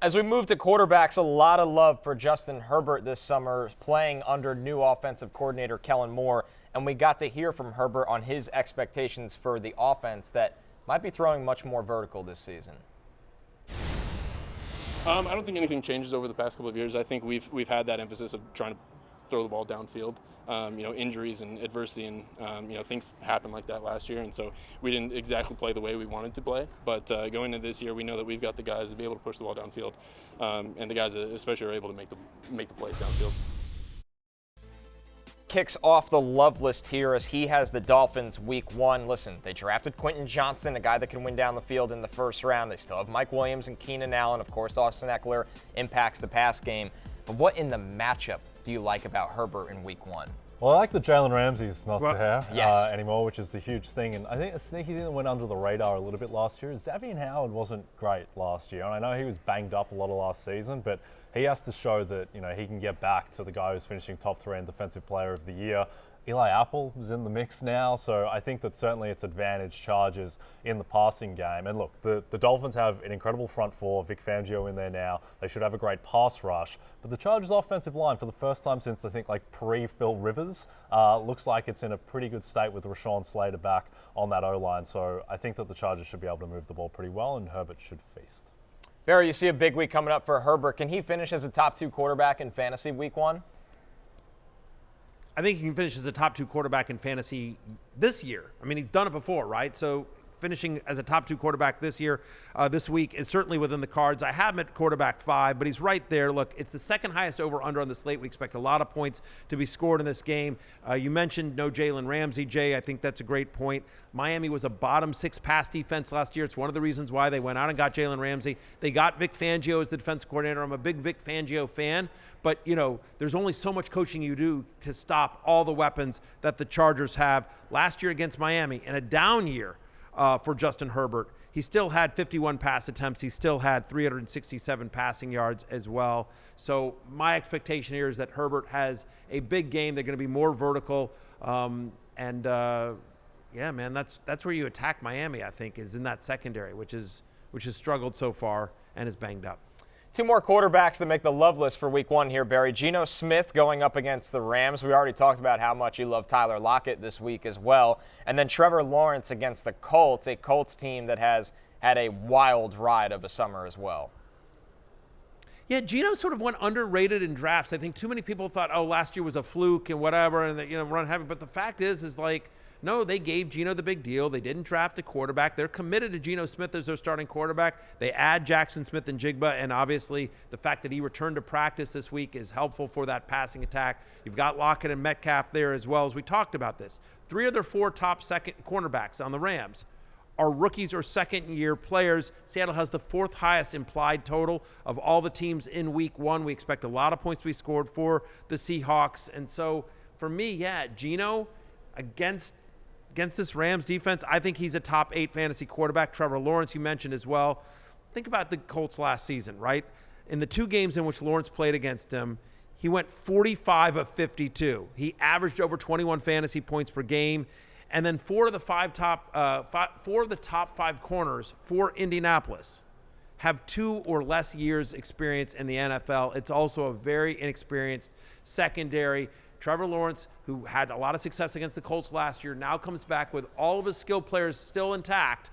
As we move to quarterbacks, a lot of love for Justin Herbert this summer, playing under new offensive coordinator Kellen Moore. And we got to hear from Herbert on his expectations for the offense that might be throwing much more vertical this season. I don't think anything changes over the past couple of years. I think we've had that emphasis of trying to throw the ball downfield. Injuries and adversity and things happened like that last year, and so we didn't exactly play the way we wanted to play. But going into this year, we know that we've got the guys to be able to push the ball downfield, and the guys that especially are able to make the plays downfield. Kicks off the love list here as he has the Dolphins week 1. Listen, they drafted Quentin Johnston, a guy that can win down the field in the first round. They still have Mike Williams and Keenan Allen. Of course, Austin Eckler impacts the pass game. But what in the matchup do you like about Herbert in week 1? Well, I like that Jalen Ramsey's not there Yes. anymore, which is the huge thing. And I think a sneaky thing that went under the radar a little bit last year is Xavier Howard wasn't great last year. And I know he was banged up a lot of last season, but he has to show that he can get back to the guy who's finishing top 3 in Defensive Player of the Year. Eli Apple is in the mix now, so I think that certainly it's advantage Chargers in the passing game. And look, the Dolphins have an incredible front four, Vic Fangio in there now. They should have a great pass rush. But the Chargers offensive line, for the first time since I think pre-Phil Rivers, looks like it's in a pretty good state with Rashawn Slater back on that O-line. So I think that the Chargers should be able to move the ball pretty well, and Herbert should feast. Barry, you see a big week coming up for Herbert. Can he finish as a top 2 quarterback in fantasy week 1? I think he can finish as a top 2 quarterback in fantasy this year. I mean, he's done it before, right? So finishing as a top 2 quarterback this year, this week, is certainly within the cards. I have him at quarterback 5, but he's right there. Look, it's the second highest over-under on the slate. We expect a lot of points to be scored in this game. You mentioned no Jalen Ramsey, Jay. I think that's a great point. Miami was a bottom 6 pass defense last year. It's one of the reasons why they went out and got Jalen Ramsey. They got Vic Fangio as the defense coordinator. I'm a big Vic Fangio fan, but there's only so much coaching you do to stop all the weapons that the Chargers have. Last year against Miami, in a down year for Justin Herbert, he still had 51 pass attempts. He still had 367 passing yards as well. So my expectation here is that Herbert has a big game. They're going to be more vertical. Yeah, man, that's where you attack Miami, I think, is in that secondary, which has struggled so far and is banged up. 2 more quarterbacks that make the love list for week 1 here, Barry. Geno Smith going up against the Rams. We already talked about how much you love Tyler Lockett this week as well. And then Trevor Lawrence against the Colts, a Colts team that has had a wild ride of a summer as well. Yeah, Geno sort of went underrated in drafts. I think too many people thought, last year was a fluke and whatever, and run heavy. But the fact is no, they gave Geno the big deal. They didn't draft a quarterback. They're committed to Geno Smith as their starting quarterback. They add Jackson Smith and Jigba, and obviously the fact that he returned to practice this week is helpful for that passing attack. You've got Lockett and Metcalf there as well, as we talked about this. 3 of their 4 top second cornerbacks on the Rams are rookies or second-year players. Seattle has the 4th highest implied total of all the teams in week 1. We expect a lot of points to be scored for the Seahawks. And so for me, Geno against this Rams defense, I think he's a top 8 fantasy quarterback. Trevor Lawrence, you mentioned as well. Think about the Colts last season, right? In the 2 games in which Lawrence played against him, he went 45 of 52. He averaged over 21 fantasy points per game. And then 4 of the top 5 corners for Indianapolis have 2 or less years experience in the NFL. It's also a very inexperienced secondary. Trevor Lawrence, who had a lot of success against the Colts last year, now comes back with all of his skill players still intact.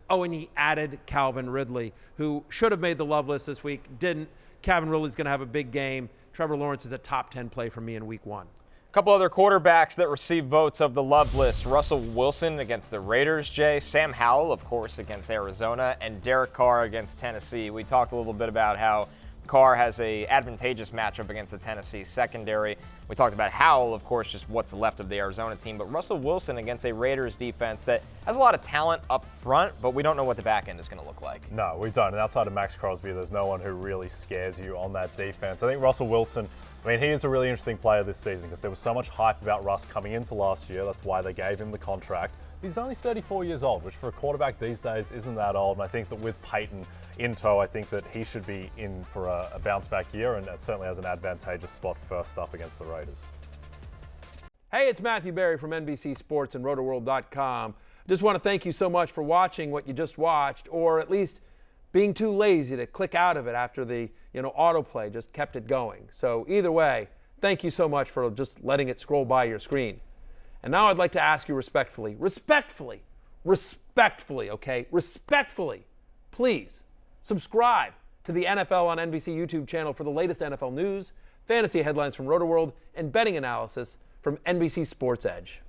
And he added Calvin Ridley, who should have made the love list this week, didn't. Calvin Ridley's going to have a big game. Trevor Lawrence is a top 10 play for me in week 1. A couple other quarterbacks that receive votes of the love list. Russell Wilson against the Raiders, Jay. Sam Howell, of course, against Arizona. And Derek Carr against Tennessee. We talked a little bit about how Carr has a advantageous matchup against the Tennessee secondary. We talked about Howell, of course, just what's left of the Arizona team. But Russell Wilson against a Raiders defense that has a lot of talent up front, but we don't know what the back end is going to look like. No, we don't. And outside of Max Crosby, there's no one who really scares you on that defense. I think Russell Wilson, he is a really interesting player this season because there was so much hype about Russ coming into last year. That's why they gave him the contract. He's only 34 years old, which for a quarterback these days isn't that old. And I think that with Peyton in tow, I think that he should be in for a bounce-back year, and certainly has an advantageous spot first up against the Raiders. Hey, it's Matthew Berry from NBC Sports and RotoWorld.com. Just want to thank you so much for watching what you just watched, or at least being too lazy to click out of it after the autoplay just kept it going. So either way, thank you so much for just letting it scroll by your screen. And now I'd like to ask you respectfully, okay, respectfully, please subscribe to the NFL on NBC YouTube channel for the latest NFL news, fantasy headlines from Roto-World, and betting analysis from NBC Sports Edge.